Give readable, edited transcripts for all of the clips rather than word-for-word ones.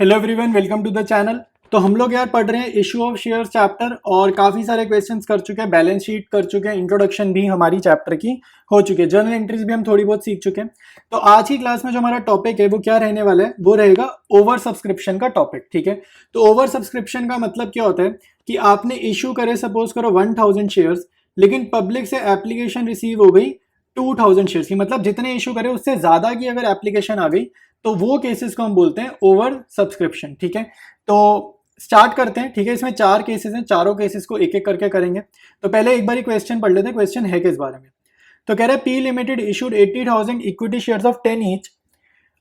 Hello everyone, welcome to the channel. तो हम लोग यार पढ़ रहे हैं इशू ऑफ शेयर चैप्टर और काफ़ी सारे क्वेश्चंस कर चुके हैं, बैलेंस शीट कर चुके हैं, इंट्रोडक्शन भी हमारी चैप्टर की हो चुकी है, जर्नल एंट्रीज भी हम थोड़ी बहुत सीख चुके हैं। तो आज की क्लास में जो हमारा टॉपिक है वो क्या रहने वाला है, वो रहेगा ओवर सब्सक्रिप्शन का टॉपिक। ठीक है, तो ओवर सब्सक्रिप्शन का मतलब क्या होता है कि आपने इशू करे, सपोज करो 1000 शेयर्स, लेकिन पब्लिक से एप्लीकेशन रिसीव हो गई 2000 शेयर्स की, मतलब जितने इशू करे उससे ज्यादा की अगर एप्लीकेशन आ गई तो वो केसेस को हम बोलते हैं ओवर सब्सक्रिप्शन। ठीक है, तो स्टार्ट करते हैं। ठीक है, इसमें 4 केसेस हैं, चारों केसेस को एक एक करके करेंगे। तो पहले एक बारी क्वेश्चन पढ़ लेते हैं, क्वेश्चन है किस बारे में। तो कह रहा है P limited issued 80,000 equity shares of 10 each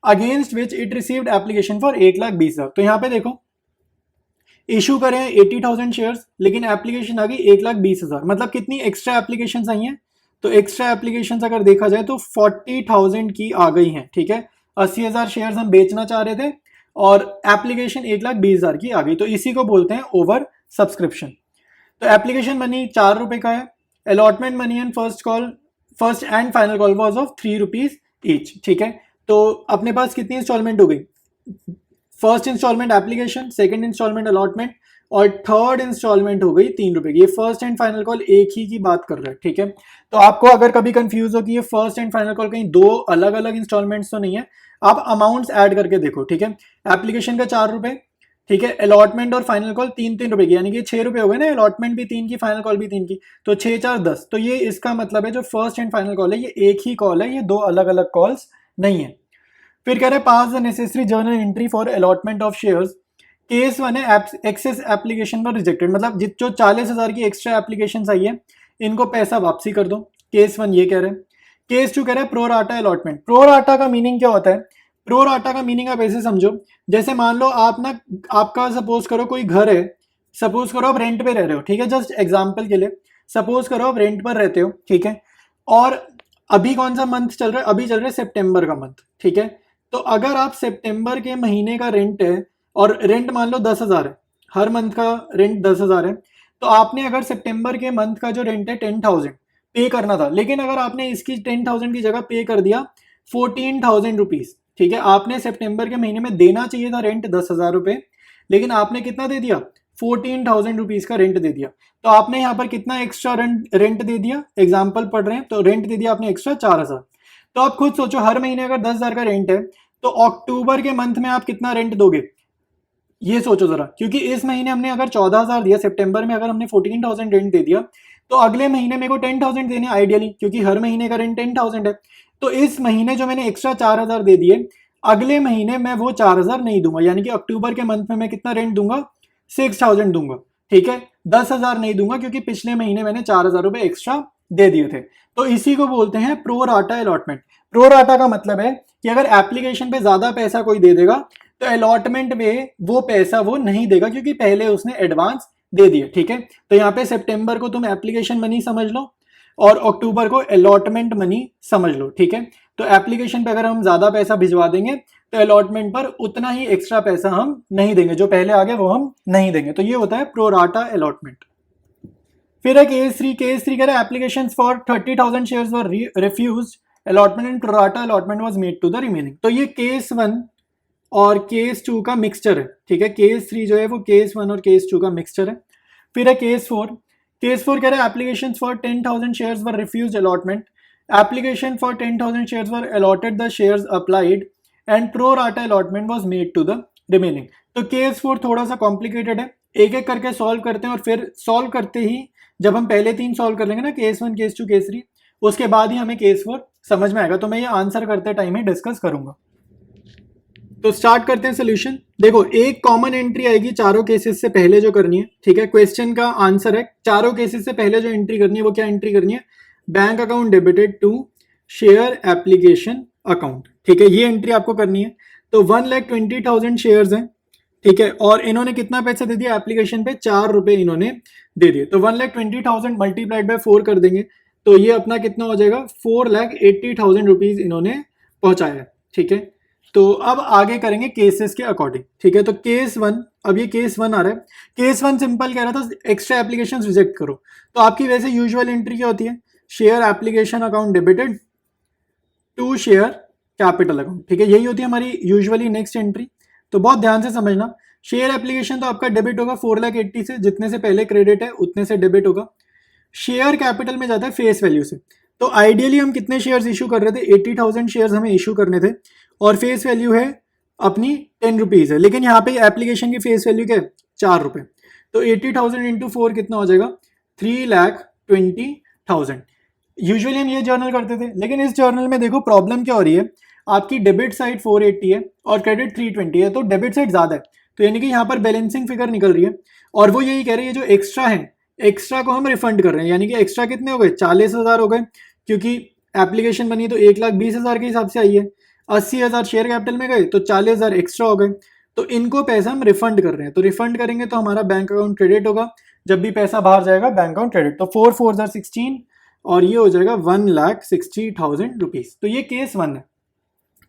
against which it received application for 1,20,000। तो यहाँ पे देखो इशू करें 80,000 शेयर्स, लेकिन एप्लीकेशन आ गई 1,20,000, मतलब कितनी एक्स्ट्रा एप्लीकेशन आई हैं। तो एक्स्ट्रा एप्लीकेशन अगर देखा जाए तो 40,000 की आ गई हैं। ठीक है, 80,000 शेयर्स हम बेचना चाह रहे थे और एप्लीकेशन 1,20,000 की आ गई, तो इसी को बोलते हैं ओवर सब्सक्रिप्शन। तो एप्लीकेशन मनी 4 रुपए का है। Allotment money and first and final call was of 3 rupees each. ठीक है, तो अपने पास कितनी इंस्टॉलमेंट हो गई, first instalment application, second instalment allotment और थर्ड इंस्टॉलमेंट हो गई 3 रुपए की। ये फर्स्ट एंड फाइनल कॉल एक ही की बात कर रहा है। ठीक है, तो आपको अगर कभी कंफ्यूज हो कि ये फर्स्ट एंड फाइनल कॉल कहीं दो अलग अलग इंस्टॉलमेंट्स तो नहीं है, आप अमाउंट्स ऐड करके देखो। ठीक है, एप्लीकेशन का 4 रुपए, ठीक है, अलॉटमेंट और फाइनल कॉल 3-3 रुपए की, यानी कि 6 रुपए हो गए ना, अलॉटमेंट भी 3 की, फाइनल कॉल भी 3 की, तो 6-4-10। तो ये इसका मतलब है जो फर्स्ट एंड फाइनल कॉल है ये एक ही कॉल है, ये दो अलग अलग कॉल्स नहीं है। फिर कह रहे हैं pass the necessary journal entry for allotment of shares. Case 1 है एक्सेस एप्लीकेशन पर रिजेक्टेड, मतलब जो 40,000 की एक्स्ट्रा एप्लीकेशन आई है इनको पैसा वापसी कर दो। केस 1 ये कह रहे हैं। केस 2 कह रहे हैं pro rata allotment. Pro rata का मीनिंग क्या होता है, प्रो राटा का मीनिंग आप ऐसे समझो, जैसे मान लो आप ना, आपका सपोज करो कोई घर है, सपोज करो आप रेंट पे रह रहे हो। ठीक है, जस्ट एग्जाम्पल के लिए सपोज करो आप रेंट पर रहते हो। ठीक है, और अभी कौन सा मंथ चल रहा है, अभी चल रहा है सितंबर का मंथ। ठीक है, तो अगर आप सितंबर के महीने का रेंट है और रेंट मान लो 10,000 है, हर मंथ का रेंट 10,000 है, तो आपने अगर सितंबर के मंथ का जो रेंट है 10,000 पे करना था, लेकिन अगर आपने इसकी 10,000 की जगह पे कर दिया 14,000 रुपीज। ठीक है, आपने सितंबर के महीने में देना चाहिए था रेंट 10,000 रुपए, लेकिन आपने कितना दे दिया, 14,000 रुपीज का रेंट दे दिया। तो आपने यहाँ पर कितना एक्स्ट्रा रेंट दे दिया, एग्जाम्पल पढ़ रहे हैं, तो रेंट दे दिया आपने एक्स्ट्रा 4,000। तो आप खुद सोचो, हर महीने अगर 10,000 का रेंट है तो अक्टूबर के मंथ में आप कितना रेंट दोगे, ये सोचो जरा, क्योंकि इस महीने हमने अगर 14,000 दिया, सितंबर में अगर हमने 14,000 रेंट दे दिया, तो अगले महीने मेरे को 10,000 देने आइडियली, क्योंकि हर महीने का रेंट 10,000 है। तो इस महीने जो मैंने एक्स्ट्रा 4,000 दे दिए, अगले महीने मैं वो 4,000 नहीं दूंगा, यानी कि अक्टूबर के मंथ में मैं कितना रेंट दूंगा, 6,000 दूंगा। ठीक है, 10,000 नहीं दूंगा, क्योंकि पिछले महीने मैंने 4,000 रुपए एक्स्ट्रा दे दिए थे। तो इसी को बोलते हैं pro rata allotment. Pro rata का मतलब है कि अगर एप्लीकेशन पे ज्यादा पैसा कोई दे देगा तो अलॉटमेंट में वो पैसा वो नहीं देगा, क्योंकि पहले उसने एडवांस दे दिया। ठीक है, तो यहाँ पे सितंबर को तुम एप्लीकेशन मनी समझ लो और अक्टूबर को अलॉटमेंट मनी समझ लो। ठीक है, तो एप्लीकेशन पे अगर हम ज्यादा पैसा भिजवा देंगे तो अलॉटमेंट पर उतना ही एक्स्ट्रा पैसा हम नहीं देंगे, जो पहले आ गया वो हम नहीं देंगे। तो ये होता है प्रो राटा अलॉटमेंट। फिर है केस 3 कह रहा है application for 30,000 shares were refused, allotment and pro rata allotment was made to the remaining. तो ये केस 1 और केस 2 का मिक्सचर है। ठीक है, केस 3 जो है वो केस 1 और केस 2 का मिक्सचर है। फिर है केस 4 कह रहा है application for 10,000 shares were refused allotment, application for 10,000 shares were allotted the shares applied and pro rata allotment was made to the remaining. तो केस 4 थोड़ा सा कॉम्प्लिकेटेड है, एक एक करके सॉल्व करते हैं और फिर सॉल्व करते ही जब हम पहले 3 सॉल्व कर लेंगे ना, केस 1, केस 2, केस 3, उसके बाद ही हमें केस 4 समझ में आएगा। तो मैं ये आंसर करते टाइम ही डिस्कस करूंगा। तो स्टार्ट करते हैं सोल्यूशन। देखो, एक कॉमन एंट्री आएगी चारों केसेस से पहले जो करनी है। ठीक है, क्वेश्चन का आंसर है चारों केसेस से पहले जो एंट्री करनी है वो क्या एंट्री करनी है, bank account debited to share application account. ठीक है, ये एंट्री आपको करनी है। तो 1,20,000 शेयर्स हैं। ठीक है, और इन्होंने कितना पैसा दे दिया एप्लीकेशन पे, 4 रुपए इन्होंने दे दिए। तो 1,20,000 मल्टीप्लाइड बाय 4 कर देंगे तो ये अपना कितना हो जाएगा, 4,80,000 रुपीज इन्होंने पहुंचाया। ठीक है, तो अब आगे करेंगे केसेस के अकॉर्डिंग। ठीक है, तो केस 1, अब ये केस 1 आ रहा है। केस 1 सिंपल कह रहा था एक्स्ट्रा एप्लीकेशन रिजेक्ट करो, तो आपकी वैसे यूजुअल एंट्री क्या होती है, share application account debited to share capital account. ठीक है, यही होती है हमारी यूजुअली नेक्स्ट एंट्री। तो बहुत ध्यान से समझना, शेयर एप्लीकेशन तो आपका डेबिट होगा 4,80,000 से, जितने से पहले क्रेडिट है उतने से डेबिट होगा। शेयर कैपिटल में जाता है फेस वैल्यू से। तो आइडियली हम कितने शेयर्स इशू कर रहे थे, 80,000 शेयर्स हमें इशू करने थे और फेस वैल्यू है अपनी 10 रुपीज़ है, लेकिन यहाँ पे एप्लीकेशन की फेस वैल्यू क्या है, 4 रुपये। तो 80,000 इंटू 4 कितना हो जाएगा, 3,20,000। यूजुअली हम ये जर्नल करते थे, लेकिन इस जर्नल में देखो प्रॉब्लम क्या हो रही है, आपकी डेबिट साइड 480 है और क्रेडिट 320 है, तो डेबिट साइड ज़्यादा है, तो यानी कि यहाँ पर बैलेंसिंग फिगर निकल रही है और वो यही कह रही है जो एक्स्ट्रा है, एक्स्ट्रा को हम रिफंड कर रहे हैं, यानी कि एक्स्ट्रा कितने हो गए, 40,000 हो गए, क्योंकि एप्लीकेशन बनी तो 1,20,000 के हिसाब से आई है, 80,000 शेयर कैपिटल में गए तो 40,000 एक्स्ट्रा हो गए, तो इनको पैसा हम रिफंड कर रहे हैं। तो रिफंड करेंगे तो हमारा बैंक अकाउंट क्रेडिट होगा, जब भी पैसा बाहर जाएगा बैंक अकाउंट क्रेडिट। तो 4 4 16 और ये हो जाएगा 1,60,000 रुपीज़। तो ये केस 1 है,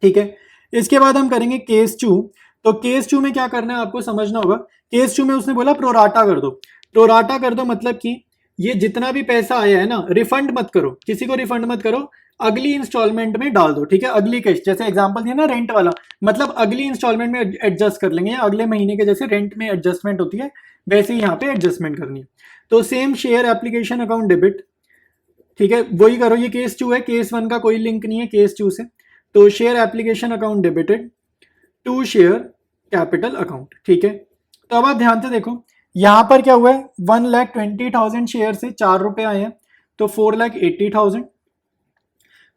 ठीक है। इसके बाद हम करेंगे केस 2। तो केस 2 में क्या करना है आपको समझना होगा। केस 2 में उसने बोला प्रोराटा कर दो। प्रोराटा कर दो मतलब कि ये जितना भी पैसा आया है ना, रिफंड मत करो, किसी को रिफंड मत करो, अगली इंस्टॉलमेंट में डाल दो, ठीक है। अगली किस्त, जैसे एग्जांपल दिया ना रेंट वाला, मतलब अगली इंस्टॉलमेंट में एडजस्ट कर लेंगे, अगले महीने के जैसे रेंट में एडजस्टमेंट होती है वैसे ही यहाँ पे एडजस्टमेंट करनी है। तो same share application account debit, ठीक है, वही करो। ये केस 2 है, केस 1 का कोई लिंक नहीं है केस 2 से। तो share application account debited to share capital account, ठीक है। तो अब आप ध्यान से देखो यहां पर क्या हुआ है, 1,20,000 शेयर से 4 रुपए आए हैं, तो 4,80,000।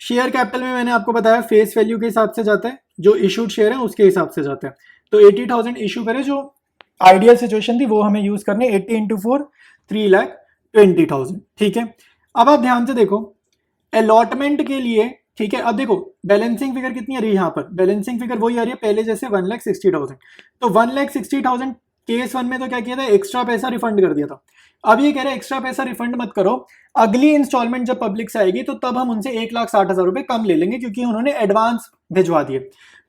शेयर कैपिटल में मैंने आपको बताया फेस वैल्यू के हिसाब से जाता है, जो इशूड शेयर है उसके हिसाब से जाता है। तो 80,000 इशू करे, जो आइडियल सिचुएशन थी वो हमें यूज करने, 80 इंटू 4 3,20,000, ठीक है। अब आप ध्यान से देखो अलॉटमेंट के लिए, ठीक है। अब देखो बैलेंसिंग फिगर कितनी आ रही है यहाँ पर, बैलेंसिंग फिगर वही आ रही है पहले जैसे 1,60,000। तो 1,60,000 केस 1 में तो क्या किया था, एक्स्ट्रा पैसा रिफंड कर दिया था। अब ये कह रहे हैं एक्स्ट्रा पैसा रिफंड मत करो, अगली इंस्टॉलमेंट जब पब्लिक से आएगी तो तब हम उनसे 1,60,000 रुपए कम ले लेंगे, क्योंकि उन्होंने एडवांस भिजवा दिए।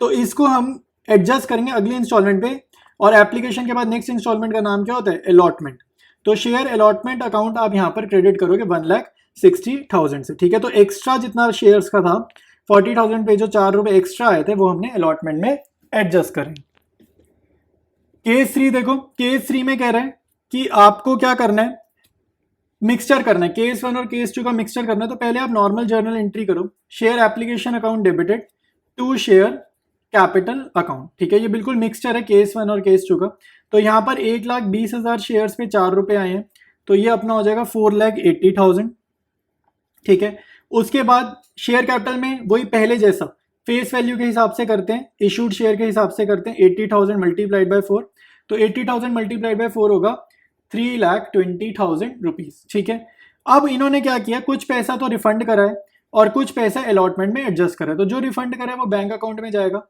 तो इसको हम एडजस्ट करेंगे अगली इंस्टॉलमेंट पे, और एप्लीकेशन के बाद नेक्स्ट इंस्टॉलमेंट का नाम क्या होता है, अलॉटमेंट। तो शेयर अलॉटमेंट अकाउंट आप यहाँ पर क्रेडिट करोगे 1,60,000 से, ठीक है। तो एक्स्ट्रा जितना शेयर्स का था 40,000 पे जो 4 रुपए एक्स्ट्रा आए थे वो हमने अलॉटमेंट में एडजस्ट करें। केस 3 देखो, केस 3 में कह रहे हैं कि आपको क्या करना है, मिक्सचर करना है, केस 1 और केस 2 का मिक्सचर करना है। तो पहले आप नॉर्मल जर्नल एंट्री करो, share application account debited to share capital account, ठीक है। ये बिल्कुल मिक्सचर है केस 1 और केस 2 का। तो यहाँ पर 1,20,000 शेयर्स पे 4 रुपए आए हैं, तो ये अपना हो जाएगा 4,80,000, ठीक है। उसके बाद शेयर कैपिटल में वही पहले जैसा फेस वैल्यू के हिसाब से करते हैं, इशूड शेयर के हिसाब से करते हैं, 80,000 मल्टीप्लाइड बाय 4। तो 80,000 मल्टीप्लाइड बाय 4 होगा 3,20,000 रुपीज, ठीक है। अब इन्होंने क्या किया, कुछ पैसा तो रिफंड करा है और कुछ पैसा अलॉटमेंट में एडजस्ट करा है। तो जो रिफंड करा है वो बैंक अकाउंट में जाएगा,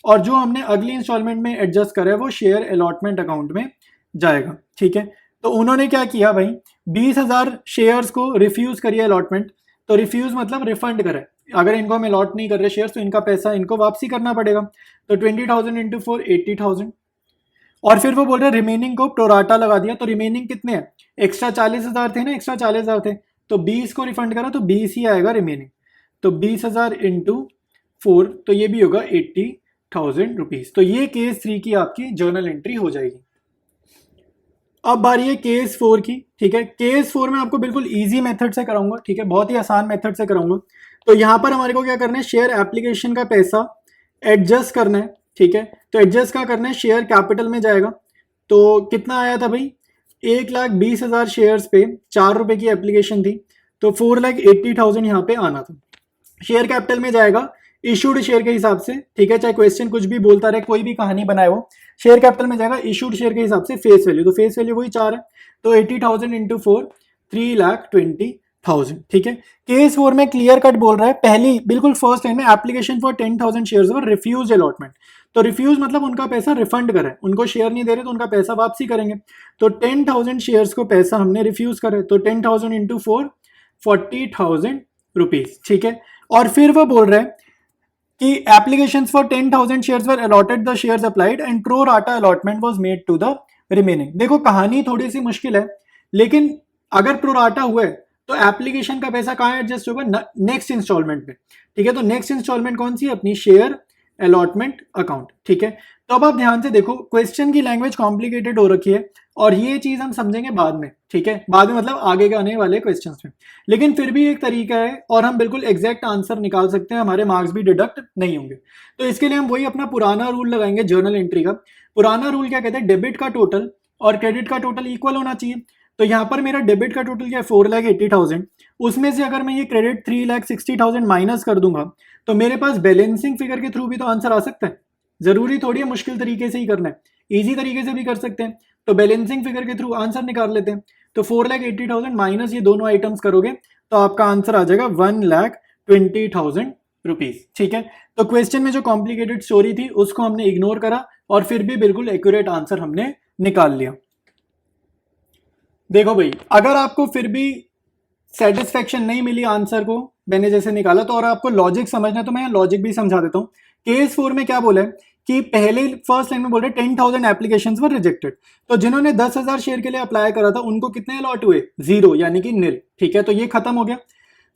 और जो हमने अगली इंस्टॉलमेंट में एडजस्ट करा है वो शेयर अलॉटमेंट अकाउंट में जाएगा, ठीक है। तो उन्होंने क्या किया भाई, 20,000 शेयर्स को रिफ्यूज करिए अलॉटमेंट। तो रिफ्यूज मतलब रिफंड करे, अगर इनको हम अलॉट नहीं कर रहे शेयर्स तो इनका पैसा इनको वापसी करना पड़ेगा। तो 20,000 इंटू 4 80,000, और फिर वो बोल रहे रिमेनिंग को प्रोराटा लगा दिया। तो रिमेनिंग कितने हैं, एक्स्ट्रा 40,000 थे ना, एक्स्ट्रा 40,000 थे, तो 20 को रिफंड करा तो 20 ही आएगा रिमेनिंग। तो 20,000 इंटू 4, तो ये भी होगा 80,000 रुपीज। तो ये केस 3 की आपकी जर्नल एंट्री हो जाएगी। अब बारी है केस 4 की, ठीक है। केस 4 में आपको बिल्कुल इजी मेथड से कराऊंगा, ठीक है, बहुत ही आसान मेथड से कराऊंगा। तो यहाँ पर हमारे को क्या करना है, शेयर एप्लीकेशन का पैसा एडजस्ट करना है, ठीक है। तो एडजस्ट क्या करना है, शेयर कैपिटल में जाएगा। तो कितना आया था भाई, 1,20,000 शेयर्स पे 4 रुपए की एप्लीकेशन थी, तो 4,80,000 यहाँ पे आना था। शेयर कैपिटल में जाएगा इशूड शेयर के हिसाब से, ठीक है, चाहे क्वेश्चन कुछ भी बोलता रहे, कोई भी कहानी बनाए वो, शेयर कैपिटल में जाएगा इशूड शेयर के हिसाब से फेस वैल्यू। तो फेस वैल्यू वही 4 है, तो 80,000 इंटू 4 3,20,000, ठीक है। केस 4 में क्लियर कट बोल रहा है, पहली बिल्कुल फर्स्ट लाइन में application for 10,000 shares were refuse allotment. तो रिफ्यूज मतलब उनका पैसा रिफंड करें, उनको शेयर नहीं दे रहे तो उनका पैसा वापसी करेंगे। तो 10,000 शेयर्स को पैसा हमने रिफ्यूज करे, तो 10,000 इंटू 4 40,000 रुपीज, ठीक है। और फिर वो बोल रहे हैं कि applications for 10,000 shares were allotted, the shares applied and pro rata allotment was made to the remaining. देखो कहानी थोड़ी सी मुश्किल है, लेकिन अगर प्रो राटा हुआ है तो एप्लीकेशन का पैसा कहाँ एडजस्ट होगा, नेक्स्ट इंस्टॉलमेंट में, ठीक है। तो नेक्स्ट इंस्टॉलमेंट कौन सी है, अपनी शेयर अलॉटमेंट अकाउंट। ठीक है, तो अब आप ध्यान से देखो, क्वेश्चन की लैंग्वेज कॉम्प्लिकेटेड हो रखी है और ये चीज हम समझेंगे बाद में। ठीक है, बाद में मतलब आगे के आने वाले क्वेश्चंस में, लेकिन फिर भी एक तरीका है और हम बिल्कुल एग्जैक्ट आंसर निकाल सकते हैं, हमारे मार्क्स भी डिडक्ट नहीं होंगे। तो इसके लिए हम वही अपना पुराना रूल लगाएंगे जर्नल एंट्री का। पुराना रूल क्या कहते हैं, डेबिट का टोटल और क्रेडिट का टोटल इक्वल होना चाहिए। तो यहाँ पर मेरा डेबिट का टोटल क्या है, 4,80,000, उसमें से अगर मैं ये क्रेडिट 3,60,000 माइनस कर दूंगा तो मेरे पास बैलेंसिंग फिगर के थ्रू भी तो आंसर आ सकता है। जरूरी थोड़ी है मुश्किल तरीके से ही करना है, इजी तरीके से भी कर सकते हैं। तो बैलेंसिंग फिगर के थ्रू आंसर निकाल लेते हैं। तो 4,80,000 माइनस ये दोनों आइटम्स करोगे तो आपका आंसर आ जाएगा 1,20,000 रुपीज। ठीक है, तो क्वेश्चन में जो कॉम्प्लिकेटेड स्टोरी थी उसको हमने इग्नोर करा और फिर भी बिल्कुल एक्यूरेट आंसर हमने निकाल लिया। देखो भाई, अगर आपको फिर भी सेटिस्फेक्शन नहीं मिली आंसर को मैंने जैसे निकाला तो और आपको लॉजिक समझना है तो मैं लॉजिक भी समझा देता हूँ। केस 4 में क्या बोला है कि पहले फर्स्ट लाइन में बोल रहे 10,000 एप्लीकेशंस वर रिजेक्टेड। तो जिन्होंने 10,000 शेयर के लिए अप्लाई करा था उनको कितने अलॉट हुए, 0 यानी कि नील। ठीक है, तो ये खत्म हो गया।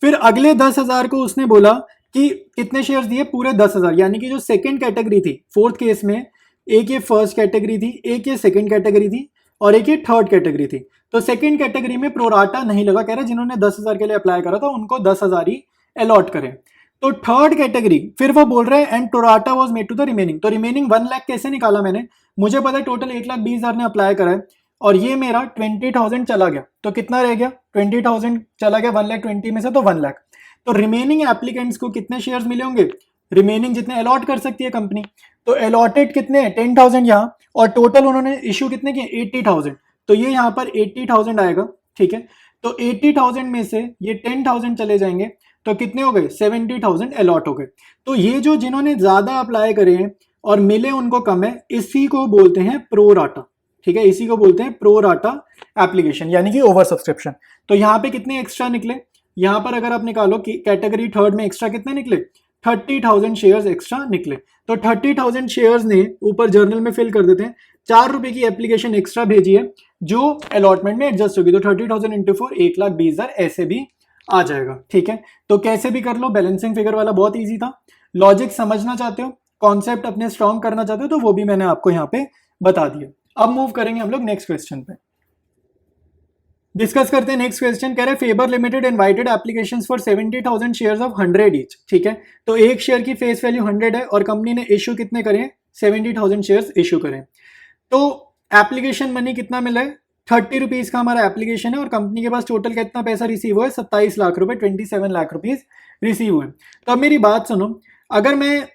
फिर अगले 10,000 को उसने बोला कि कितने शेयर्स दिए, पूरे 10,000, यानी कि जो सेकंड कैटेगरी थी फोर्थ केस में, एक ये फर्स्ट कैटेगरी थी, एक ये सेकंड कैटेगरी थी और एक ये थर्ड कैटेगरी थी। तो सेकंड कैटेगरी में प्रोराटा नहीं लगा, कह रहे जिन्होंने 10,000 के लिए अप्लाई करा था उनको 10,000 ही अलॉट करें। तो थर्ड कैटेगरी फिर वो बोल रहे हैं and pro rata was made to the remaining. तो रिमेनिंग 1 लाख कैसे निकाला मैंने, मुझे पता है टोटल 1,20,000 ने अप्लाई करा है और ये मेरा 20,000 चला गया तो कितना रह गया, 20,000 चला गया 1,20,000 में से तो 1 लाख। तो रिमेनिंग एप्लीकेंट्स को कितने शेयर्स मिले होंगे, रिमेनिंग जितने अलॉट कर सकती है कंपनी। तो अलॉटेड कितने, 10,000 यहाँ, और टोटल उन्होंने इश्यू कितने किए, 80,000। तो ये यहाँ पर 80,000 आएगा। ठीक है, तो 80,000 में से ये 10,000 चले जाएंगे तो कितने हो गए, 70,000 अलॉट हो गए। तो ये जो जिन्होंने ज्यादा अप्लाई करे हैं और मिले उनको कम है, इसी को बोलते हैं प्रो राटा। ठीक है, इसी को बोलते हैं प्रो राटा एप्लीकेशन यानी कि ओवर सब्सक्रिप्शन। तो यहाँ पे कितने एक्स्ट्रा निकले, यहाँ पर अगर आप निकालो कि कैटेगरी थर्ड में एक्स्ट्रा कितने निकले, 30,000 शेयर्स एक्स्ट्रा निकले। तो 30,000 शेयर्स ने ऊपर जर्नल में फिल कर देते हैं, 4 रुपए की एप्लीकेशन एक्स्ट्रा भेजी है जो अलॉटमेंट में एडजस्ट होगी। तो 30,000 इंटू 4 1,20,000 ऐसे भी आ जाएगा। ठीक है, तो कैसे भी कर लो, बैलेंसिंग फिगर वाला बहुत इजी था। लॉजिक समझना चाहते हो, कॉन्सेप्ट अपने स्ट्रॉन्ग करना चाहते हो तो वो भी मैंने आपको यहाँ पे बता दिया। अब मूव करेंगे हम लोग नेक्स्ट क्वेश्चन पे, डिस्कस करते हैं नेक्स्ट क्वेश्चन। कह रहे Faber limited invited applications for 70,000 shares of 100 each. ठीक है, तो एक शेयर की फेस वैल्यू 100 है और कंपनी ने इश्यू कितने करे, 70,000 शेयर्स इश्यू करें। तो एप्लीकेशन मनी कितना मिला है, 30 रुपीज का हमारा एप्लीकेशन है और कंपनी के पास टोटल कितना पैसा रिसीव हुआ है, 27 लाख रुपए, 27 लाख रुपीज रिसीव हुए। तो अब मेरी बात सुनो, अगर मैं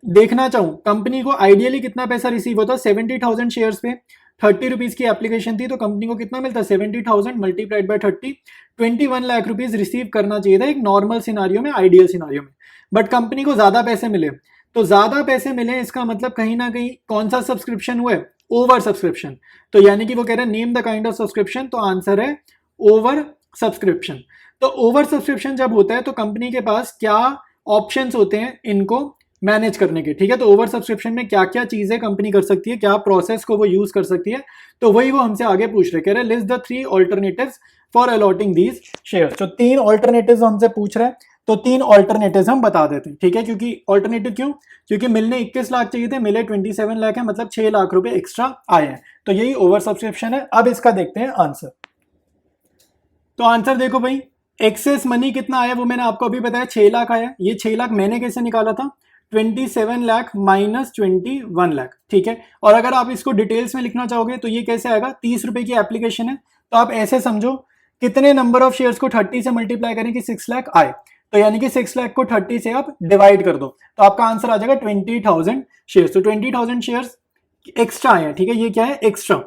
देखना चाहूं कंपनी को आइडियली कितना पैसा रिसीव होता, 70,000 शेयर्स पे 30 रुपीज की एप्लीकेशन थी तो कंपनी को कितना मिलता, 70,000 multiplied by 30, 21 lakh rupees receive करना चाहिए था एक नॉर्मल सिनारियो में, आइडियल सिनारियो में। बट कंपनी को ज्यादा पैसे मिले, तो ज्यादा पैसे मिले इसका मतलब कहीं ना कहीं कौन सा सब्सक्रिप्शन हुआ है, ओवर सब्सक्रिप्शन। तो यानी कि वो कह रहे हैं name the kind of subscription, तो आंसर है ओवर सब्सक्रिप्शन। तो ओवर सब्सक्रिप्शन जब होता है तो कंपनी के पास क्या ऑप्शंस होते हैं इनको मैनेज करने के। ठीक है, तो ओवर सब्सक्रिप्शन में क्या क्या चीजें कंपनी कर सकती है, क्या प्रोसेस को वो यूज कर सकती है, तो वही वो हमसे आगे पूछ रहे, कह रहे list the 3 alternatives for allotting these shares. तो 3 ऑल्टरनेटिव्स हमसे पूछ रहे हैं तो 3 ऑल्टरनेटिव्स हम बता देते हैं। ठीक है, क्योंकि ऑल्टरनेटिव क्यों, क्योंकि मिलने 21 लाख चाहिए थे, मिले 27 लाख है, मतलब 6 लाख रुपए एक्स्ट्रा आए हैं। तो यही ओवर सब्सक्रिप्शन है। अब इसका देखते हैं आंसर। तो आंसर देखो भाई, एक्सेस मनी कितना आया वो मैंने आपको अभी बताया, 6 लाख आया। ये 6 लाख मैंने कैसे निकाला था, 27 लाख माइनस 21 लाख। ठीक है, और अगर आप इसको डिटेल्स में लिखना चाहोगे तो ये कैसे आएगा, 30 रुपए की एप्लीकेशन है तो आप ऐसे समझो कितने नंबर ऑफ शेयर्स को 30 से मल्टीप्लाई करें कि 6 लाख आए, तो यानी कि 6 लाख को 30 से आप डिवाइड कर दो तो आपका आंसर आ जाएगा 20,000 शेयर्स। तो 20,000 शेयर्स एक्स्ट्रा आए हैं। ठीक है, ये क्या है, एक्स्ट्रा।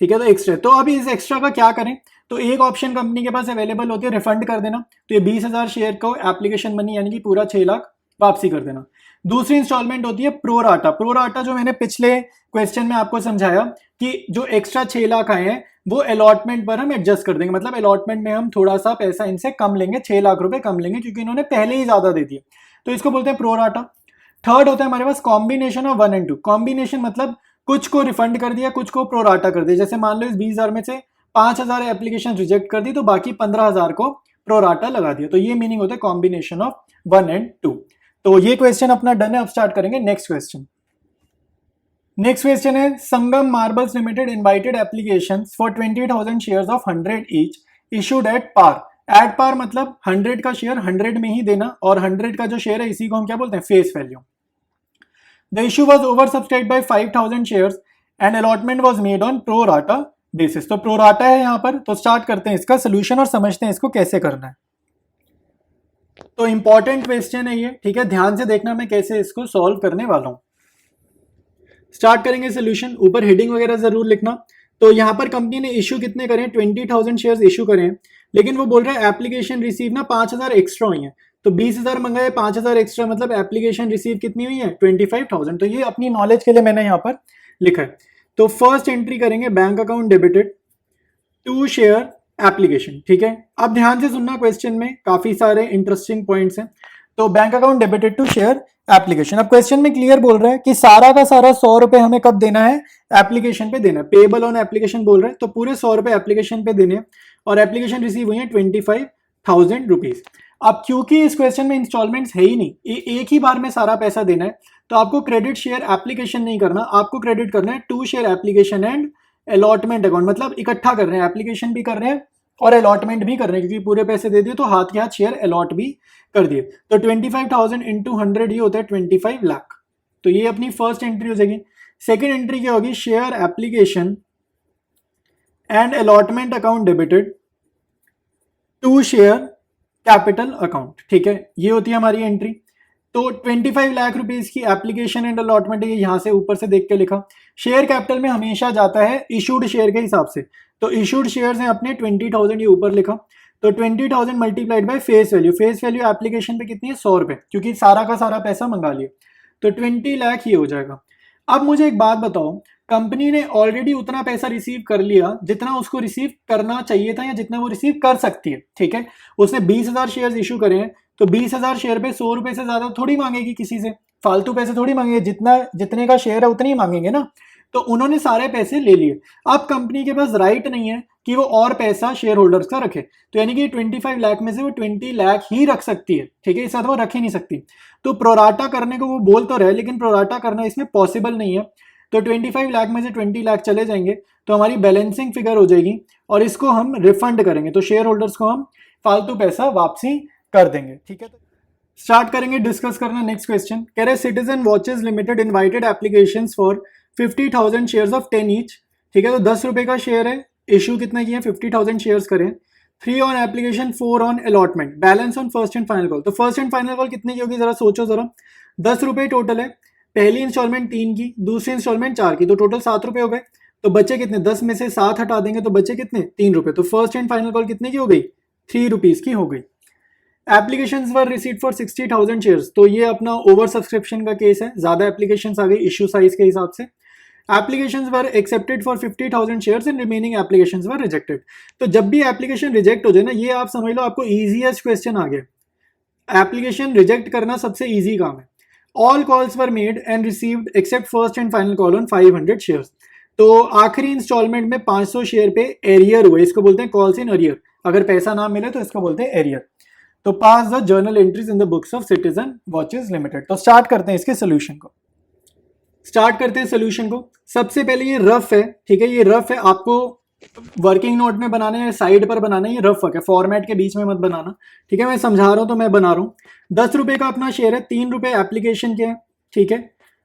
ठीक है, तो एक्स्ट्रा, तो अभी इस एक्स्ट्रा का क्या करें, तो एक ऑप्शन कंपनी के पास अवेलेबल होती है रिफंड कर देना। तो ये 20,000 शेयर को एप्लीकेशन मनी यानी कि पूरा 6 लाख वापसी कर देना। दूसरी इंस्टॉलमेंट होती है प्रो राटा। प्रो राटा जो मैंने पिछले क्वेश्चन में आपको समझाया कि जो एक्स्ट्रा 6 लाख आए हैं वो अलॉटमेंट पर हम एडजस्ट कर देंगे, मतलब अलॉटमेंट में हम थोड़ा सा पैसा इनसे कम लेंगे, 6 लाख रुपए कम लेंगे क्योंकि इन्होंने पहले ही ज्यादा दे दिए, तो इसको बोलते हैं प्रो राटा। थर्ड होता है हमारे पास कॉम्बिनेशन ऑफ 1 and 2। कॉम्बिनेशन मतलब कुछ को रिफंड कर दिया, कुछ को प्रो राटा कर दिया। जैसे मान लो इस 20,000 में से 5,000 एप्लीकेशन रिजेक्ट कर दी तो बाकी 15,000 को प्रो राटा लगा दिया, तो ये मीनिंग होता है कॉम्बिनेशन ऑफ 1 and 2। तो ये क्वेश्चन अपना डन है। अब स्टार्ट करेंगे नेक्स्ट क्वेश्चन। नेक्स्ट क्वेश्चन है, Sangam marbles limited invited applications for 20,000 shares of 100 each issued at par. At par मतलब 100 का शेयर 100 में ही देना, और 100 का जो शेयर है इसी को हम क्या बोलते हैं, face value. The issue was over subscribe by 5,000 shares and allotment was made on pro rata basis. तो प्रो राटा है यहाँ पर। तो स्टार्ट करते हैं इसका सोल्यूशन और समझते हैं इसको कैसे करना है। तो इंपॉर्टेंट क्वेश्चन है ये, ठीक है, ध्यान से देखना मैं कैसे इसको सॉल्व करने वाला हूं। स्टार्ट करेंगे सोल्यूशन। ऊपर हेडिंग वगैरह जरूर लिखना। तो यहाँ पर कंपनी ने इशू कितने करें, 20,000 शेयर्स इशू करें, लेकिन वो बोल रहा है एप्लीकेशन रिसीव ना 5,000 एक्स्ट्रा हुई है। तो 20,000 मंगाए, 5,000 एक्स्ट्रा मतलब एप्लीकेशन रिसीव कितनी हुई है, 25,000। तो ये अपनी नॉलेज के लिए मैंने यहाँ पर लिखा है। तो फर्स्ट एंट्री करेंगे, bank account debited to share application, ठीक है। अब ध्यान से सुनना, क्वेश्चन में काफी सारे इंटरेस्टिंग पॉइंट्स हैं। तो bank account debited to share application. अब क्वेश्चन में क्लियर बोल रहा है कि सारा का सारा 100 रुपए हमें कब देना है, एप्लीकेशन पे देना है। पेबल ऑन एप्लीकेशन बोल रहे हैं, तो पूरे 100 रुपए एप्लीकेशन पे देने, और एप्लीकेशन रिसीव हुई है 25,000 रुपीज। अब क्योंकि इस क्वेश्चन में इंस्टॉलमेंट्स है ही नहीं, एक ही बार में सारा पैसा देना है, तो आपको क्रेडिट शेयर एप्लीकेशन नहीं करना, आपको क्रेडिट करना है to share application and allotment account. मतलब इकट्ठा कर रहे हैं, एप्लीकेशन भी कर रहे हैं और अलॉटमेंट भी कर रहे हैं, क्योंकि पूरे पैसे दे दिए तो हाथ के हाथ शेयर अलॉट भी कर दिए। तो 25,000 इंटू 100 ये होता है 25 लाख। तो ये अपनी फर्स्ट एंट्री हो जाएगी। सेकेंड एंट्री क्या होगी, share application and allotment account debited to share capital account, ठीक है, ये होती है हमारी एंट्री। तो 25 लाख रुपीज की एप्लीकेशन एंड अलॉटमेंट है, यहां से ऊपर से देख के लिखा। शेयर कैपिटल में हमेशा जाता है इशूड शेयर के हिसाब से, तो इशूड शेयर्स हैं अपने 20,000, ये ऊपर लिखा। तो 20,000 multiplied by face value, face value application पे कितनी है, 100 रुपए, क्योंकि सारा का सारा पैसा मंगा लिया, तो 20 लाख ये हो जाएगा। अब मुझे एक बात बताओ, कंपनी ने ऑलरेडी उतना पैसा रिसीव कर लिया जितना उसको रिसीव करना चाहिए था, या जितना वो रिसीव कर सकती है, ठीक है। उसने 20,000 शेयर इशू करे हैं, तो 20,000 शेयर पे 100 रुपए से ज्यादा थोड़ी मांगेगी किसी से, फालतू पैसे थोड़ी मांगेगी, जितने का शेयर है उतने ही मांगेंगे ना। तो उन्होंने सारे पैसे ले लिए। अब कंपनी के पास राइट नहीं है कि वो और पैसा शेयर होल्डर्स का रखे, तो यानी कि 25 लाख में से वो 20 लाख ही रख सकती है, ठीक है, इसके साथ वो रख ही नहीं सकती। तो प्रोराटा करने को वो बोल तो रहे, लेकिन प्रोराटा करना इसमें पॉसिबल नहीं है। तो 25 लाख में से 20 लाख चले जाएंगे, तो हमारी बैलेंसिंग फिगर हो जाएगी, और इसको हम रिफंड करेंगे, तो शेयर होल्डर्स को हम फालतू पैसा वापसी कर देंगे, ठीक है। स्टार्ट करेंगे डिस्कस करना नेक्स्ट क्वेश्चन। कह रहे citizen watches limited invited applications for 50,000 shares of 10 each, ठीक है। तो 10 रुपए का शेयर है, इशू कितना किए, 50,000 शेयर्स करें। 3 on application, 4 on allotment, balance on first and final call. तो फर्स्ट एंड फाइनल कॉल कितने की होगी, जरा सोचो जरा। 10 रुपए टोटल है, पहली इंस्टॉलमेंट 3 की, दूसरी इंस्टॉलमेंट 4 की, तो टोटल 7 रुपए हो गए। तो बच्चे कितने, 10 में से 7 हटा देंगे तो बच्चे कितने, 3 रुपए। तो फर्स्ट एंड फाइनल कॉल कितने की हो गई, 3 रुपीज की हो गई। Applications were received for 60,000 shares, तो ये अपना ओवर सब्सक्रिप्शन का केस है, ज्यादा एप्लीकेशंस आ गई इश्यू साइज के हिसाब से। Applications were accepted for 50,000 shares and remaining applications were rejected. तो जब भी एप्लीकेशन रिजेक्ट हो जाए ना, ये आप समझ लो आपको इजीएस्ट क्वेश्चन आ गया। एप्लीकेशन रिजेक्ट करना सबसे इजी काम है। All calls were made and received accept first and final call on 500 shares. तो आखिरी इंस्टॉलमेंट में 500 शेयर पे एरियर हुए, इसको बोलते हैं कॉल्स इन एरियर। अगर पैसा ना मिले तो इसको बोलते हैं एरियर। तो pass the journal entries in the books of citizen watches limited. तो स्टार्ट करते हैं इसके सोल्यूशन को। सबसे पहले ये रफ है, ठीक है, ये रफ है, आपको वर्किंग नोट में बनाना है, साइड पर बनाना है, ये रफ है, फॉर्मेट के बीच में मत बनाना, ठीक है। मैं समझा रहा हूं तो मैं बना रहा हूं। 10 रुपए का अपना शेयर है, 3 रुपए एप्लीकेशन के हैं, ठीक है,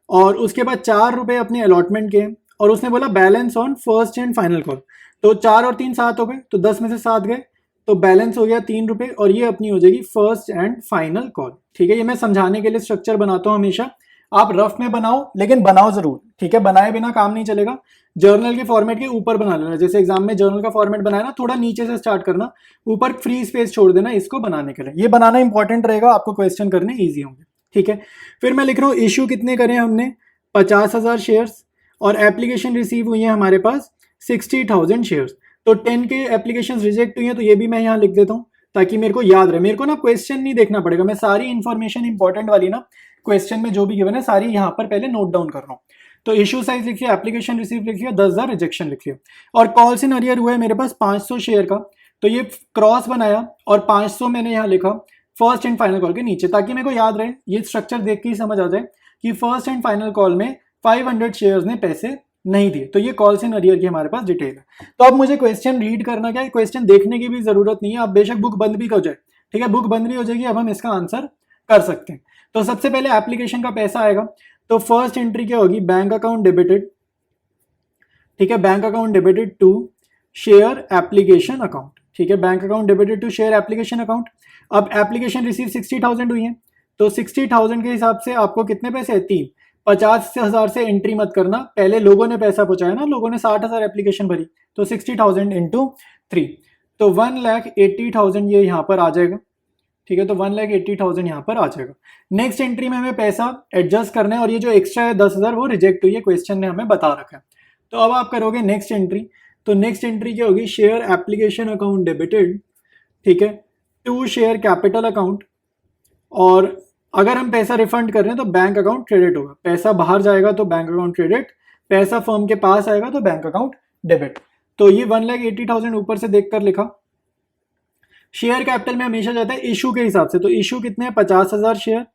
और उसके बाद 4 रुपए अपने अलॉटमेंट के हैं, और उसने बोला balance on first and final call. तो 4 और 3 7 हो गए, तो 10 में से 7 गए, तो बैलेंस हो गया 3 रुपए, और ये अपनी हो जाएगी फर्स्ट एंड फाइनल कॉल, ठीक है। ये मैं समझाने के लिए स्ट्रक्चर बनाता हूं हमेशा, आप रफ में बनाओ, लेकिन बनाओ जरूर, ठीक है, बनाए बिना काम नहीं चलेगा। जर्नल के फॉर्मेट के ऊपर बना लेना, जैसे एग्जाम में जर्नल का फॉर्मेट बनाया ना, थोड़ा नीचे से स्टार्ट करना, ऊपर फ्री स्पेस छोड़ देना इसको बनाने के लिए। ये बनाना इंपॉर्टेंट रहेगा, आपको क्वेश्चन करने ईजी होंगे, ठीक है। फिर मैं लिख रहा हूँ इशू कितने करें हमने, 50,000 शेयर्स, और एप्लीकेशन रिसीव हुई है हमारे पास 60,000 शेयर्स। तो 10 के एप्लीकेशन रिजेक्ट हुई है, तो ये भी मैं यहाँ लिख देता हूँ ताकि मेरे को याद रहे। मेरे को ना क्वेश्चन नहीं देखना पड़ेगा, मैं सारी इंफॉर्मेशन इंपॉर्टेंट वाली ना क्वेश्चन में जो भी गिवन है सारी यहाँ पर पहले नोट डाउन कर रहा हूँ। तो इशू साइज लिखिए, एप्लीकेशन रिसीव लिखिए, 10,000 रिजेक्शन लिखिए, और कॉल्स इन अरियर हुआ है मेरे पास 500 शेयर का, तो ये क्रॉस बनाया और 500 मैंने यहाँ लिखा, फर्स्ट एंड फाइनल कॉल के नीचे, ताकि मेरे को याद रहे, ये स्ट्रक्चर देख के ही समझ आ जाए कि फर्स्ट एंड फाइनल कॉल में 500 शेयर्स ने पैसे नहीं दिए, तो ये कॉल्स इन अरियर की हमारे पास डिटेल है। तो अब मुझे क्वेश्चन रीड करना क्या है, क्वेश्चन देखने की भी जरूरत नहीं है, आप बेशक बुक बंद भी हो जाए, ठीक है, बुक बंद भी हो जाएगी, अब हम इसका आंसर कर सकते हैं। तो सबसे पहले एप्लीकेशन का पैसा आएगा, तो फर्स्ट एंट्री क्या होगी, बैंक अकाउंट डेबिटेड, ठीक है, bank account debited to share application account, ठीक है, bank account debited to share application account. अब एप्लीकेशन रिसीव 60,000 हुई है, तो 60,000 के हिसाब से आपको कितने पैसे है, 3, 50,000 से एंट्री मत करना, पहले लोगों ने पैसा पहुंचाया ना, लोगों ने 60,000 एप्लीकेशन भरी, तो 60,000 इंटू 3, तो 1,80,000 ये यहाँ पर आ जाएगा, ठीक है, तो 1,80,000 यहाँ पर आ जाएगा। नेक्स्ट एंट्री में हमें पैसा एडजस्ट करना है, और ये जो एक्स्ट्रा है 10,000 वो रिजेक्ट हुई है, क्वेश्चन ने हमें बता रखा है। तो अब आप करोगे नेक्स्ट एंट्री, तो नेक्स्ट एंट्री क्या होगी, शेयर एप्लीकेशन अकाउंट डेबिटेड, ठीक है, टू शेयर कैपिटल अकाउंट, और अगर हम पैसा रिफंड कर रहे हैं तो बैंक अकाउंट क्रेडिट होगा, पैसा बाहर जाएगा तो बैंक अकाउंट क्रेडिट, पैसा फर्म के पास आएगा तो बैंक अकाउंट डेबिट। तो ये 1,80,000 ऊपर से देखकर लिखा। शेयर कैपिटल में हमेशा जाता है इशू के हिसाब से, तो इशू कितने हैं, 50,000 शेयर,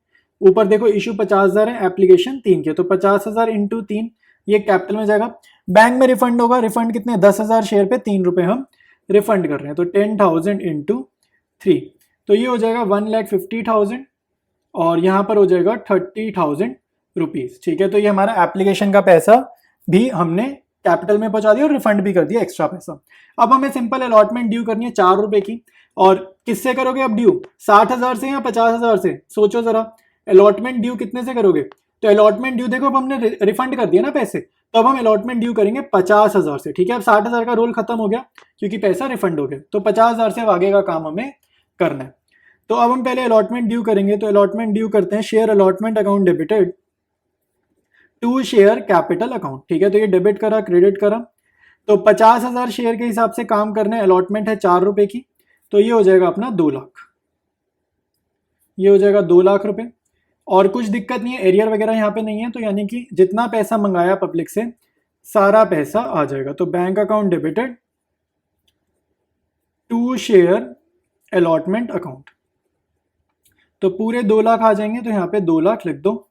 ऊपर देखो इशू 50,000 है, एप्लीकेशन 3 के, तो 50,000 इंटू 3 ये कैपिटल में जाएगा। बैंक में रिफंड होगा, रिफंड कितने, 10,000 शेयर पे 3 रुपए हम रिफंड कर रहे हैं, तो 10,000 इंटू 3, तो ये हो जाएगा 1,50,000, और यहाँ पर हो जाएगा 30,000 रुपीज, ठीक है। तो ये हमारा एप्लीकेशन का पैसा भी हमने कैपिटल में पहुंचा दिया और रिफंड भी कर दिया एक्स्ट्रा पैसा। अब हमें सिंपल अलॉटमेंट ड्यू करनी है 4 रुपए की, और किससे करोगे अब ड्यू, 60,000 से या 50,000 से, सोचो जरा, अलॉटमेंट ड्यू कितने से करोगे, तो अलॉटमेंट ड्यू देखो अब हमने रिफंड कर दिया ना पैसे, तो अब हम अलॉटमेंट ड्यू करेंगे 50,000 से, ठीक है। अब 60,000 का रोल खत्म हो गया क्योंकि पैसा रिफंड हो गया, तो 50,000 से अब आगे का काम हमें करना है। तो अब हम पहले अलॉटमेंट ड्यू करेंगे, तो अलॉटमेंट ड्यू करते हैं share allotment account debited to share capital account, ठीक है, तो ये डेबिट करा क्रेडिट करा, तो 50,000 शेयर के हिसाब से काम करना है, अलॉटमेंट है 4 रुपए की, तो ये हो जाएगा अपना 2 लाख, ये हो जाएगा 2 लाख रुपए। और कुछ दिक्कत नहीं है, एरियर वगैरह यहाँ पे नहीं है, तो यानी कि जितना पैसा मंगाया पब्लिक से सारा पैसा आ जाएगा। तो bank account debited to share allotment account, तो पूरे 2 लाख आ जाएंगे, तो यहाँ पे 2 लाख लिख दो।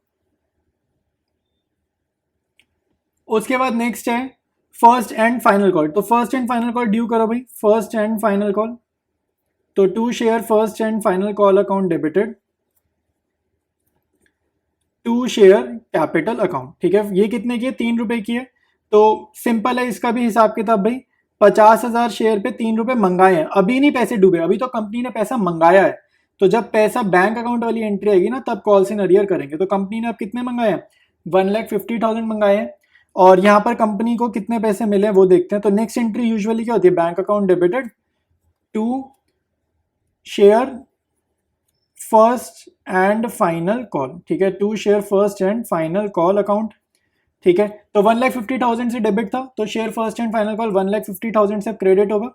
उसके बाद नेक्स्ट है फर्स्ट एंड फाइनल कॉल, तो first and final call due करो भाई, फर्स्ट एंड फाइनल कॉल, तो to share first and final call account debited to share capital account, ठीक है। ये कितने की है, 3 रुपए की है, तो सिंपल है इसका भी हिसाब किताब भाई, 50,000 शेयर पे 3 रुपए मंगाए हैं, अभी नहीं पैसे डूबे, अभी तो कंपनी ने पैसा मंगाया है, तो जब पैसा बैंक अकाउंट वाली एंट्री आएगी ना तब कॉल्स इन अरियर करेंगे। तो कंपनी ने अब कितने मंगाए हैं, 1,50,000 मंगाए हैं, और यहाँ पर कंपनी को कितने पैसे मिले वो देखते हैं। तो नेक्स्ट एंट्री यूजुअली क्या होती है, bank account debited to share first and final call, ठीक है, to share first and final call account, ठीक है। तो 1,50,000 से डेबिट था, तो share first and final call 1,50,000 से क्रेडिट होगा।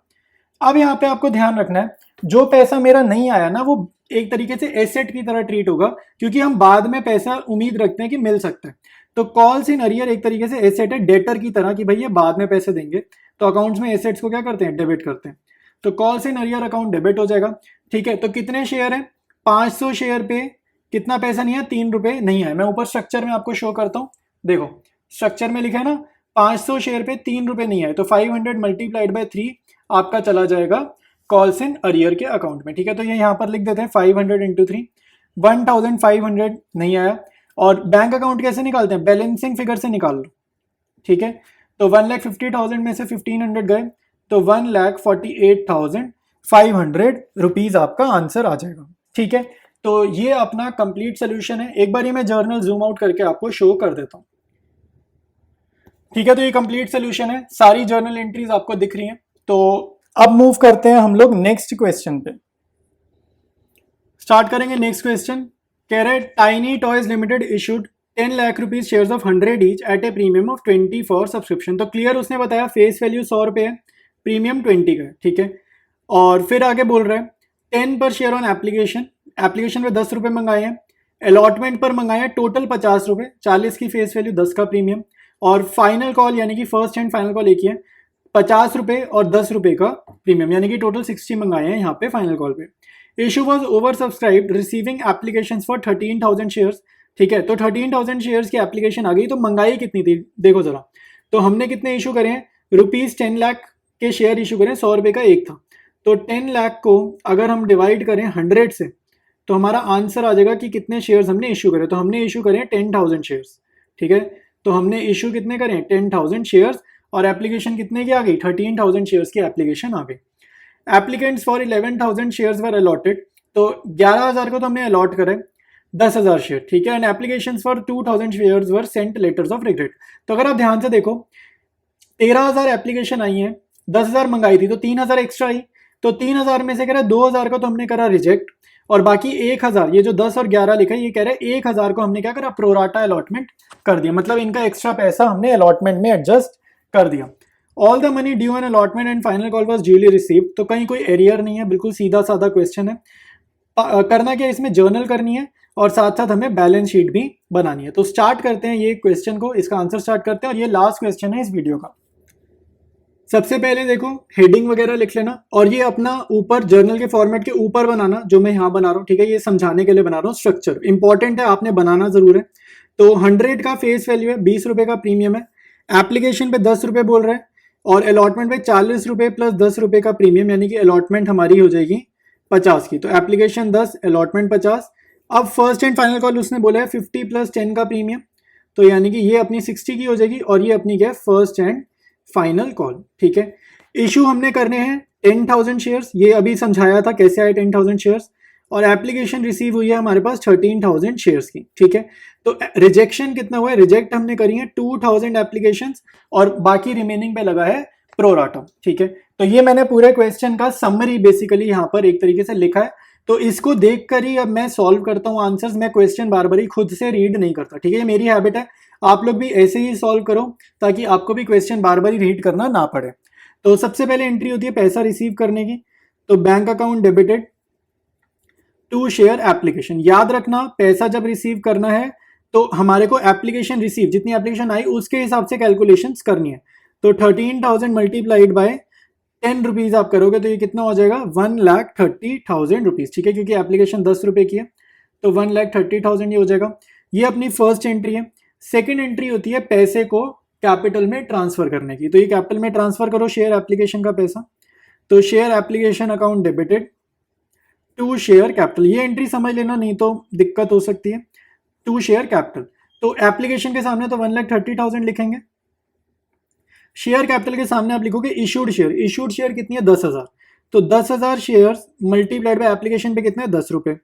अब यहाँ पे आपको ध्यान रखना है, जो पैसा मेरा नहीं आया ना वो एक तरीके से एसेट की तरह ट्रीट होगा, क्योंकि हम बाद में पैसा उम्मीद रखते हैं कि मिल सकता है। तो कॉल्स इन अरियर एक तरीके से एसेट है डेटर की तरह, कि भैया बाद में पैसे देंगे, तो अकाउंट्स में एसेट्स को क्या करते हैं, डेबिट करते हैं। तो calls in arrear account debit हो जाएगा, ठीक है। तो कितने शेयर है, 500 शेयर पे कितना पैसा नहीं है, 3 रुपए नहीं है। मैं ऊपर स्ट्रक्चर में आपको शो करता हूं, देखो स्ट्रक्चर में लिखा है ना, 500 शेयर पे 3 रुपए नहीं है, तो 500 मल्टीप्लाइड बाय 3 आपका चला जाएगा कॉल्स इन अरियर के अकाउंट में, ठीक है। तो ये यहाँ पर लिख देते हैं 500 इंटू 3, 1,500 नहीं आया। और बैंक अकाउंट कैसे निकालते हैं, बैलेंसिंग फिगर से निकाल लो, ठीक है। तो 1,50,000 में से 1,500 गए, तो 1,48,500 रुपीज आपका आंसर आ जाएगा, ठीक है। तो ये अपना कंप्लीट सोल्यूशन है। एक बार ही मैं जर्नल जूम आउट करके आपको शो कर देता हूं, ठीक है। तो ये कंप्लीट सोल्यूशन है, सारी जर्नल एंट्रीज आपको दिख रही हैं। तो अब मूव करते हैं हम लोग नेक्स्ट क्वेश्चन पे, स्टार्ट करेंगे नेक्स्ट क्वेश्चन। कह रहे tiny toys limited issued 10 lakh rupees shares of 100 each eight A premium of 20 for subscription. तो क्लियर उसने बताया फेस वैल्यू 100 रुपए है, प्रीमियम 20 का है, ठीक है। और फिर आगे बोल रहे हैं 10 पर शेयर ऑन एप्लीकेशन, एप्लीकेशन पे 10 रुपए मंगाए हैं, अलॉटमेंट पर मंगाए हैं टोटल 50 रुपए, 40 की फेस वैल्यू 10 का प्रीमियम, और फाइनल कॉल यानी कि फर्स्ट एंड फाइनल कॉल एक ही है, 50 रुपए और 10 रुपए का प्रीमियम, यानी कि टोटल 60 मंगाए हैं यहाँ पे फाइनल कॉल पे। Issue was over subscribed receiving application for 13,000 shares. ठीक है, तो 13,000 शेयर्स की एप्लीकेशन आ गई, तो मंगाई कितनी थी देखो जरा। तो हमने कितने इशू करे हैं, ₹10 लाख के शेयर इशू करें, 100 रुपये का एक था। तो 10 लाख को अगर हम डिवाइड करें 100 से तो हमारा आंसर आ जाएगा कि कितने शेयर्स हमने इशू करे। तो हमने इशू करें 10,000 शेयर्स। ठीक है, तो हमने इशू कितने करें 10,000 शेयर्स और एप्लीकेशन कितने की आ गई 13,000 शेयर्स की एप्लीकेशन आ गई। Applicants for 11,000 shares were allotted, तो 11,000 को तो हमने अलॉट करें 10,000 शेयर। ठीक है, and application for 2,000 shares were sent letters of regret. तो अगर आप ध्यान से देखो 13,000 एप्लीकेशन आई है, 10,000 मंगाई थी तो 3,000 एक्स्ट्रा आई। तो 3,000 में से कह रहा है 2,000 को तो हमने करा रिजेक्ट और बाकी 1,000, ये जो 10 और 11 लिखा है ये कह रहे हैं 1,000 को हमने क्या करा प्रोराटा अलॉटमेंट कर दिया, मतलब इनका एक्स्ट्रा पैसा हमने अलॉटमेंट में एडजस्ट कर दिया। All the money due on allotment and final call was duly received, तो कहीं कोई एरियर नहीं है, बिल्कुल सीधा साधा क्वेश्चन है। करना क्या, इसमें जर्नल करनी है और साथ साथ हमें बैलेंस शीट भी बनानी है। तो स्टार्ट करते हैं ये क्वेश्चन को, इसका आंसर स्टार्ट करते हैं और ये लास्ट क्वेश्चन है इस वीडियो का। सबसे पहले देखो हेडिंग वगैरह लिख लेना और ये अपना ऊपर जर्नल के फॉर्मेट के ऊपर बनाना, जो मैं यहाँ बना रहा हूँ। ठीक है, ये समझाने के लिए बना रहा हूँ, स्ट्रक्चर इंपॉर्टेंट है, आपने बनाना जरूर है। तो 100 का फेस वैल्यू है, 20 रुपए का प्रीमियम है, एप्लीकेशन पे 10 रुपए बोल रहे हैं और अलॉटमेंट पे 40 रुपए प्लस 10 रुपए का प्रीमियम, यानी कि अलॉटमेंट हमारी हो जाएगी 50 की। तो एप्लीकेशन 10, अलॉटमेंट 50। अब फर्स्ट एंड फाइनल कॉल उसने बोला है 50 प्लस 10 का प्रीमियम, तो यानी कि ये अपनी 60 की हो जाएगी और ये अपनी क्या है फर्स्ट एंड फाइनल कॉल। ठीक है, इशू हमने करने हैं 10,000 शेयर्स, ये अभी समझाया था कैसे आए 10,000 शेयर्स, और एप्लीकेशन रिसीव हुई है हमारे पास 13,000 शेयर्स की। ठीक है, तो रिजेक्शन कितना हुआ है, रिजेक्ट हमने करी है 2,000 एप्लीकेशंस और बाकी रिमेनिंग पे लगा है प्रोराटा। ठीक है, तो ये मैंने पूरे क्वेश्चन का समरी बेसिकली यहाँ पर एक तरीके से लिखा है। तो इसको देखकर ही अब मैं सॉल्व करता हूँ आंसर्स, मैं क्वेश्चन बार बार ही खुद से रीड नहीं करता। ठीक है, मेरी हैबिट है, आप लोग भी ऐसे ही सॉल्व करो ताकि आपको भी क्वेश्चन बार बार ही रीड करना ना पड़े। तो सबसे पहले एंट्री होती है पैसा रिसीव करने की, तो bank account debited to share application. याद रखना पैसा जब रिसीव करना है तो हमारे को एप्लीकेशन रिसीव जितनी एप्लीकेशन आई उसके हिसाब से कैलकुलेशंस करनी है। तो 13,000 मल्टीप्लाइड बाय 10 रुपीज आप करोगे तो ये कितना हो जाएगा 1,30,000 रुपीज। ठीक है, क्योंकि एप्लीकेशन 10 रुपए की है तो 1,30,000 ये हो जाएगा। ये अपनी फर्स्ट एंट्री है। सेकेंड एंट्री होती है पैसे को कैपिटल में ट्रांसफर करने की, तो ये कैपिटल में ट्रांसफर करो शेयर एप्लीकेशन का पैसा, तो share application account debited to share capital. ये एंट्री समझ लेना नहीं तो दिक्कत हो सकती है। टू शेयर कैपिटल, तो एप्लीकेशन के सामने तो 1,30,000 लिखेंगे, शेयर कैपिटल के सामने आप लिखोगे इशूड शेयर। इशूड शेयर कितनी है 10,000, तो 10,000 शेयर मल्टीप्लाइड बाय एप्लीकेशन पे कितने 10 रुपए,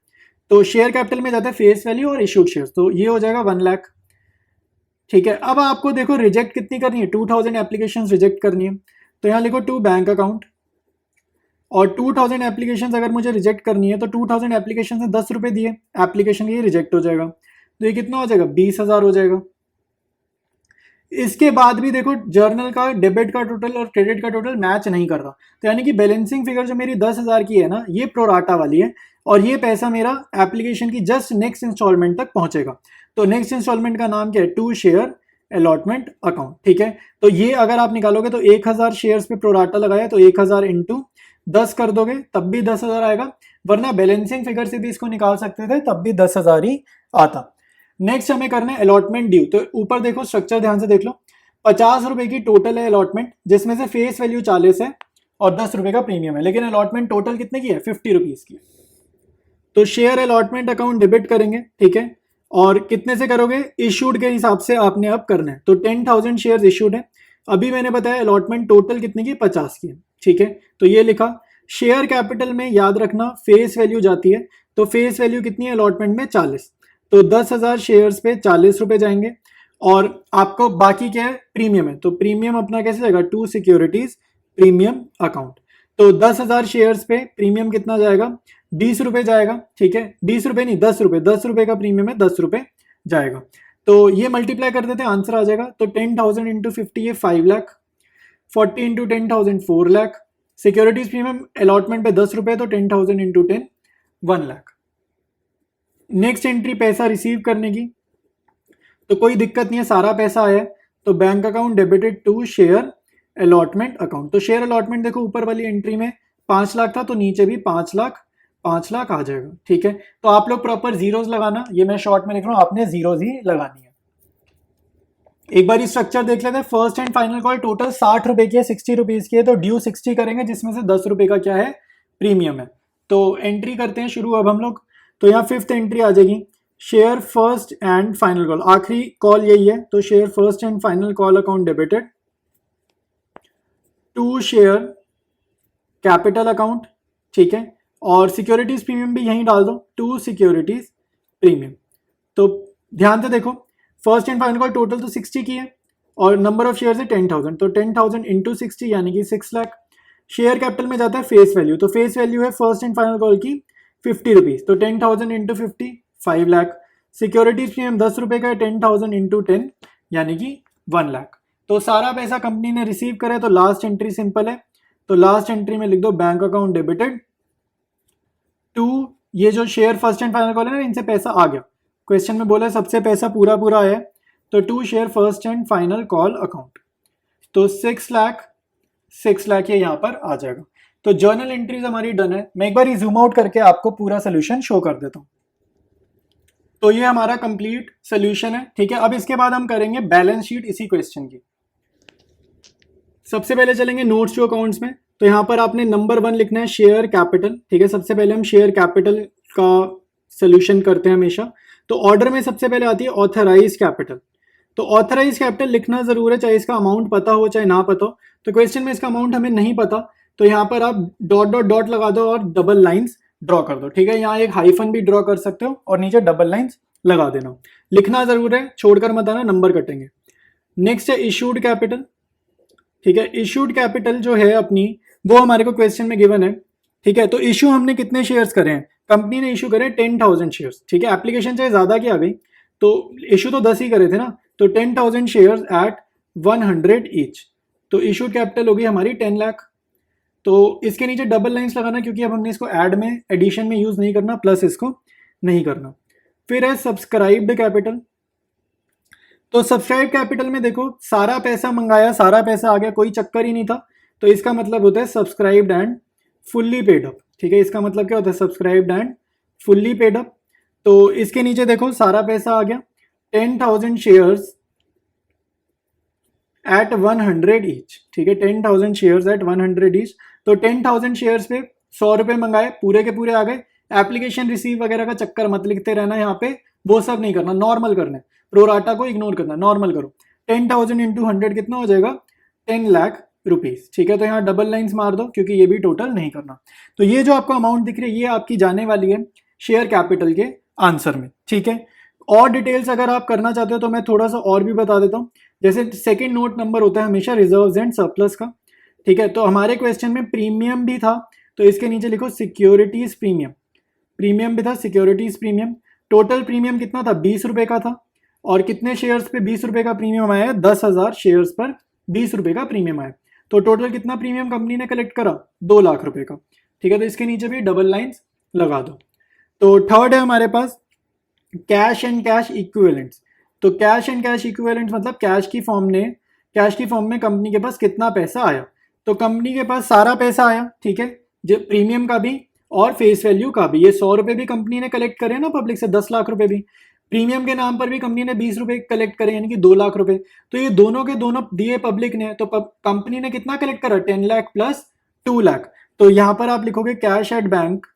तो शेयर कैपिटल में जाता है फेस वैल्यू और इशूड शेयर, तो ये हो जाएगा 1 लाख। ठीक है, अब आपको देखो रिजेक्ट कितनी करनी है 2,000 एप्लीकेशन रिजेक्ट करनी है, तो यहाँ लिखो टू बैंक अकाउंट और 2,000 एप्लीकेशन अगर मुझे रिजेक्ट करनी है तो 2,000 एप्लीकेशन से 10 रुपए दिए एप्लीकेशन ये रिजेक्ट हो जाएगा, तो ये कितना हो जाएगा 20,000 हो जाएगा। इसके बाद भी देखो जर्नल का डेबिट का टोटल और क्रेडिट का टोटल मैच नहीं कर रहा, तो यानी कि बैलेंसिंग फिगर जो मेरी 10,000 की है ना ये प्रोराटा वाली है और ये पैसा मेरा एप्लीकेशन की जस्ट नेक्स्ट इंस्टॉलमेंट तक पहुंचेगा। तो नेक्स्ट इंस्टॉलमेंट का नाम क्या है टू शेयर अलॉटमेंट अकाउंट। ठीक है, तो ये अगर आप निकालोगे तो 1,000 शेयर्स पे प्रोराटा लगाया तो 1,000 इंटू 10 कर दोगे तब भी 10,000 आएगा, वरना बैलेंसिंग फिगर से भी इसको निकाल सकते थे तब भी 10,000 ही आता। नेक्स्ट हमें करना है अलॉटमेंट ड्यू, तो ऊपर देखो स्ट्रक्चर ध्यान से देख लो, 50 रुपए की टोटल है अलॉटमेंट जिसमें से फेस वैल्यू 40 है और 10 रुपए का प्रीमियम है, लेकिन अलॉटमेंट टोटल कितने की है 50 रुपीज की। तो शेयर अलॉटमेंट अकाउंट डेबिट करेंगे। ठीक है, और कितने से करोगे इशूड के हिसाब से आपने अब करना है, तो 10,000 शेयर्स इशूड है, अभी मैंने बताया अलॉटमेंट टोटल कितने की 50 की है। ठीक है, तो ये लिखा। शेयर कैपिटल में याद रखना फेस वैल्यू जाती है, तो फेस वैल्यू कितनी है अलॉटमेंट में 40, तो 10,000 शेयर्स पे 40 रुपए जाएंगे और आपको बाकी क्या है प्रीमियम है, तो प्रीमियम अपना कैसे जाएगा टू सिक्योरिटीज प्रीमियम अकाउंट, तो 10,000 शेयर्स पे प्रीमियम कितना जाएगा 20 रुपए जाएगा। ठीक है, 20 रुपए नहीं 10 रुपए, 10 रुपए का प्रीमियम है 10 रुपए जाएगा, तो ये मल्टीप्लाई कर देते हैं आंसर आ जाएगा। तो 10,000 इंटू 50 ये 5 lakh, 40 into 10,000 4 lakh, securities premium allotment पे 10 रुपए तो 10,000 इंटू 10 1 लाख। नेक्स्ट एंट्री पैसा रिसीव करने की, तो कोई दिक्कत नहीं है सारा पैसा आया, तो bank account debited to share allotment account, तो शेयर अलॉटमेंट देखो ऊपर वाली एंट्री में 5 लाख था तो नीचे भी 5 लाख 5 लाख आ जाएगा। ठीक है, तो आप लोग प्रॉपर जीरोज लगाना, ये मैं शॉर्ट में लिख रहा हूँ, आपने जीरोज ही लगानी है। एक बार स्ट्रक्चर देख लेते हैं। First and final call total 60 रुपए की है, 60 रुपीज की है, तो ड्यू 60 करेंगे, जिसमें से 10 रुपए का क्या है, प्रीमियम है। तो एंट्री करते हैं शुरू अब हम लोग। तो यहाँ फिफ्थ एंट्री आ जाएगी, share first and final call, आखिरी कॉल यही है, तो share first and final call account debited to share capital account. ठीक है, और सिक्योरिटीज प्रीमियम भी यहीं डाल दो, टू सिक्योरिटीज प्रीमियम। तो ध्यान से देखो, first and final call total तो 60 की है और नंबर ऑफ शेयर है 10,000, तो 10,000 इंटू 60 यानी कि 6 लाख। शेयर कैपिटल में जाता है फेस वैल्यू, तो फेस वैल्यू है फर्स्ट एंड फाइनल कॉल की 50 रुपीज, तो 10,000 इंटू 50 5 लाख। सिक्योरिटीज प्रीमियम 10 रुपए का है, 10,000 इंटू 10 यानी कि 1 लाख। तो सारा पैसा कंपनी ने रिसीव करे, तो लास्ट एंट्री सिंपल है, तो लास्ट एंट्री में लिख दो बैंक अकाउंट डेबिटेड टू, ये जो share first and final call है ना, इनसे पैसा आ गया, क्वेश्चन में बोला सबसे पैसा पूरा पूरा आया, तो to share first and final call account, तो 6 लाख ये यहाँ पर आ जाएगा। तो जर्नल एंट्रीज हमारी डन है। मैं एक बार जूम आउट करके आपको पूरा सोल्यूशन शो कर देता हूँ। तो ये हमारा कंप्लीट सोल्यूशन है। ठीक है, अब इसके बाद हम करेंगे बैलेंस शीट इसी क्वेश्चन की। सबसे पहले चलेंगे नोट्स टू अकाउंट्स में, तो यहाँ पर आपने नंबर 1 लिखना है शेयर कैपिटल। ठीक है, सबसे पहले हम शेयर कैपिटल का सोल्यूशन करते हैं हमेशा, तो ऑर्डर में सबसे पहले आती है ऑथराइज कैपिटल। तो ऑथराइज कैपिटल लिखना जरूर है, चाहे इसका अमाउंट पता हो चाहे ना पता हो। तो क्वेश्चन में इसका अमाउंट हमें नहीं पता, तो यहाँ पर आप डॉट डॉट डॉट लगा दो और डबल लाइंस ड्रॉ कर दो। ठीक है, यहाँ एक हाइफन भी ड्रॉ कर सकते हो और नीचे डबल लाइंस लगा देना, लिखना जरूर है, छोड़कर मत आना, नंबर कटेंगे। नेक्स्ट है इशूड कैपिटल। ठीक है, इशूड कैपिटल जो है अपनी, वो हमारे को क्वेश्चन में गिवन है। ठीक है, तो इशू हमने कितने शेयर्स करे हैं, कंपनी ने इशू करे 10,000 शेयर्स। ठीक है, एप्लीकेशन चाहे ज्यादा की आ गई, तो इशू तो 10 ही करे थे ना, तो 10,000 शेयर्स एट 100 ईच, तो इशू कैपिटल होगी हमारी 10 लाख। तो इसके नीचे डबल लाइंस लगाना, क्योंकि अब हमने इसको ऐड में एडिशन में यूज नहीं करना, प्लस इसको नहीं करना। फिर है सब्सक्राइब्ड कैपिटल। तो सब्सक्राइब कैपिटल में देखो, सारा पैसा मंगाया, सारा पैसा आ गया, कोई चक्कर ही नहीं था, तो इसका मतलब होता है subscribed and fully paid up. ठीक है, इसका मतलब क्या होता है, subscribed and fully paid up. तो इसके नीचे देखो सारा पैसा आ गया, 10,000 शेयर्स एट 100 ईच। ठीक है, 10,000 शेयर्स एट 100 ईच, तो 10,000 शेयर्स पे 100 रुपए मंगाए, पूरे के पूरे आ गए। एप्लीकेशन रिसीव वगैरह का चक्कर मत लिखते रहना यहाँ पे, वो सब नहीं करना, नॉर्मल करना है, प्रोराटा को इग्नोर करना, नॉर्मल करो। 10,000 इंटू 100 कितना हो जाएगा, 10 लाख रुपीज। ठीक है, तो यहाँ डबल लाइंस मार दो, क्योंकि ये भी टोटल नहीं करना। तो ये जो आपको अमाउंट दिख रही है, ये आपकी जाने वाली है शेयर कैपिटल के आंसर में। ठीक है, और डिटेल्स अगर आप करना चाहते हो तो मैं थोड़ा सा और भी बता देता हूँ। जैसे सेकंड नोट नंबर होता है हमेशा रिजर्व्स एंड सरप्लस का। ठीक है, तो हमारे क्वेश्चन में प्रीमियम भी था, तो इसके नीचे लिखो सिक्योरिटीज प्रीमियम। प्रीमियम भी था, सिक्योरिटीज प्रीमियम। टोटल प्रीमियम कितना था, 20 रुपए का था, और कितने शेयर्स पे 20 रुपए का प्रीमियम आया, 10,000 शेयर्स पर 20 रुपए का प्रीमियम आया। तो टोटल कितना प्रीमियम कंपनी ने कलेक्ट करा, 2 लाख रुपए का। ठीक है, तो इसके नीचे भी डबल लाइंस लगा दो। तो थर्ड है हमारे पास कैश एंड कैश इक्विवेलेंट्स। तो कैश एंड कैश इक्विवेलेंट्स मतलब कैश की फॉर्म में कंपनी के पास कितना पैसा आया। तो कंपनी के पास सारा पैसा आया, ठीक है, जो प्रीमियम का भी और फेस वैल्यू का भी। ये 100 रुपए भी कंपनी ने कलेक्ट करे ना पब्लिक से, 10 लाख रुपए भी। प्रीमियम के नाम पर भी कंपनी ने 20 रुपए कलेक्ट करे, यानी कि 2 लाख रुपए। तो ये दोनों के दोनों दिए पब्लिक ने, तो कंपनी ने कितना कलेक्ट करा, 10 लाख प्लस 2 लाख। तो यहां पर आप लिखोगे कैश एट बैंक।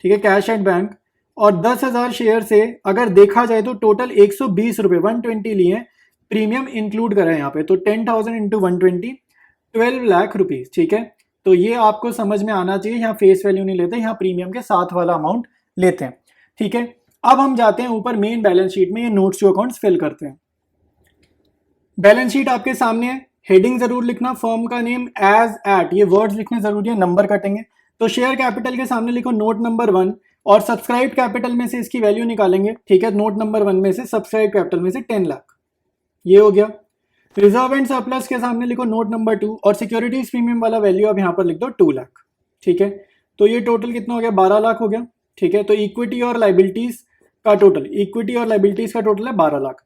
ठीक है, कैश एट बैंक। और 10,000 शेयर से अगर देखा जाए तो टोटल 120 रुपए 120 लिए प्रीमियम इंक्लूड करा है यहाँ पे। तो 10,000 इंटू 120 12 लाख रुपीज। ठीक है, तो ये आपको समझ में आना चाहिए। यहाँ फेस वैल्यू नहीं लेते, यहाँ प्रीमियम के साथ वाला अमाउंट लेते हैं। ठीक है, अब हम जाते हैं ऊपर मेन बैलेंस शीट में, ये नोट्स टू अकाउंट्स फिल करते हैं। बैलेंस शीट आपके सामने है, हेडिंग जरूर लिखना, फर्म का नेम एज एट, ये वर्ड्स लिखने जरूरी है, नंबर कटेंगे। तो शेयर कैपिटल के सामने लिखो नोट नंबर 1, और सब्सक्राइब कैपिटल में से इसकी वैल्यू निकालेंगे। ठीक है, नोट नंबर 1 में से सब्सक्राइब कैपिटल में से 10 लाख, ये हो गया। रिजर्व एंड सरप्लस के सामने लिखो नोट नंबर 2, और सिक्योरिटीज प्रीमियम वाला वैल्यू अब यहाँ पर लिख दो 2 लाख। ठीक है, तो ये टोटल कितना हो गया, 12 लाख हो गया। ठीक है, तो इक्विटी और लाइबिलिटीज का टोटल है 12 लाख।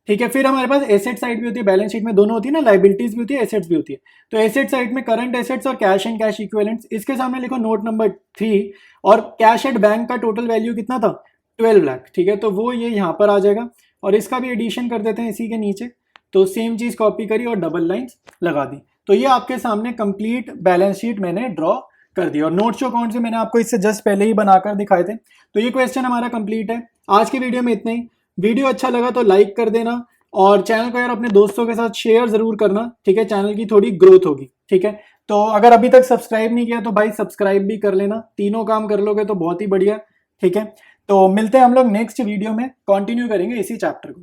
ठीक है। फिर हमारे पास एसेट साइड भी होती है, बैलेंस शीट में दोनों होती है ना, लाइबिलिटीज भी होती है, एसेट्स भी होती है। तो एसेट साइड में करंट एसेट्स और कैश एंड कैश इक्विवेलेंट्स, इसके सामने लिखो नोट नंबर 3, और कैश एट बैंक का टोटल वैल्यू कितना था, 12 लाख। ठीक है, तो वो ये यहाँ पर आ जाएगा, और इसका भी एडिशन कर देते हैं इसी के नीचे। तो सेम चीज कॉपी करी और डबल लाइंस लगा दी। तो ये आपके सामने कंप्लीट बैलेंस शीट मैंने ड्रॉ कर दिया, और नोट शो अकाउंट से मैंने आपको इससे जस्ट पहले ही बनाकर दिखाए थे। तो ये क्वेश्चन हमारा कंप्लीट है। आज की वीडियो में इतना ही। वीडियो अच्छा लगा तो लाइक कर देना, और चैनल को यार अपने दोस्तों के साथ शेयर जरूर करना। ठीक है, चैनल की थोड़ी ग्रोथ होगी। ठीक है, तो अगर अभी तक सब्सक्राइब नहीं किया तो भाई सब्सक्राइब भी कर लेना, तीनों काम कर लोगे तो बहुत ही बढ़िया। ठीक है, तो मिलते हैं हम लोग नेक्स्ट वीडियो में, कंटिन्यू करेंगे इसी चैप्टर को।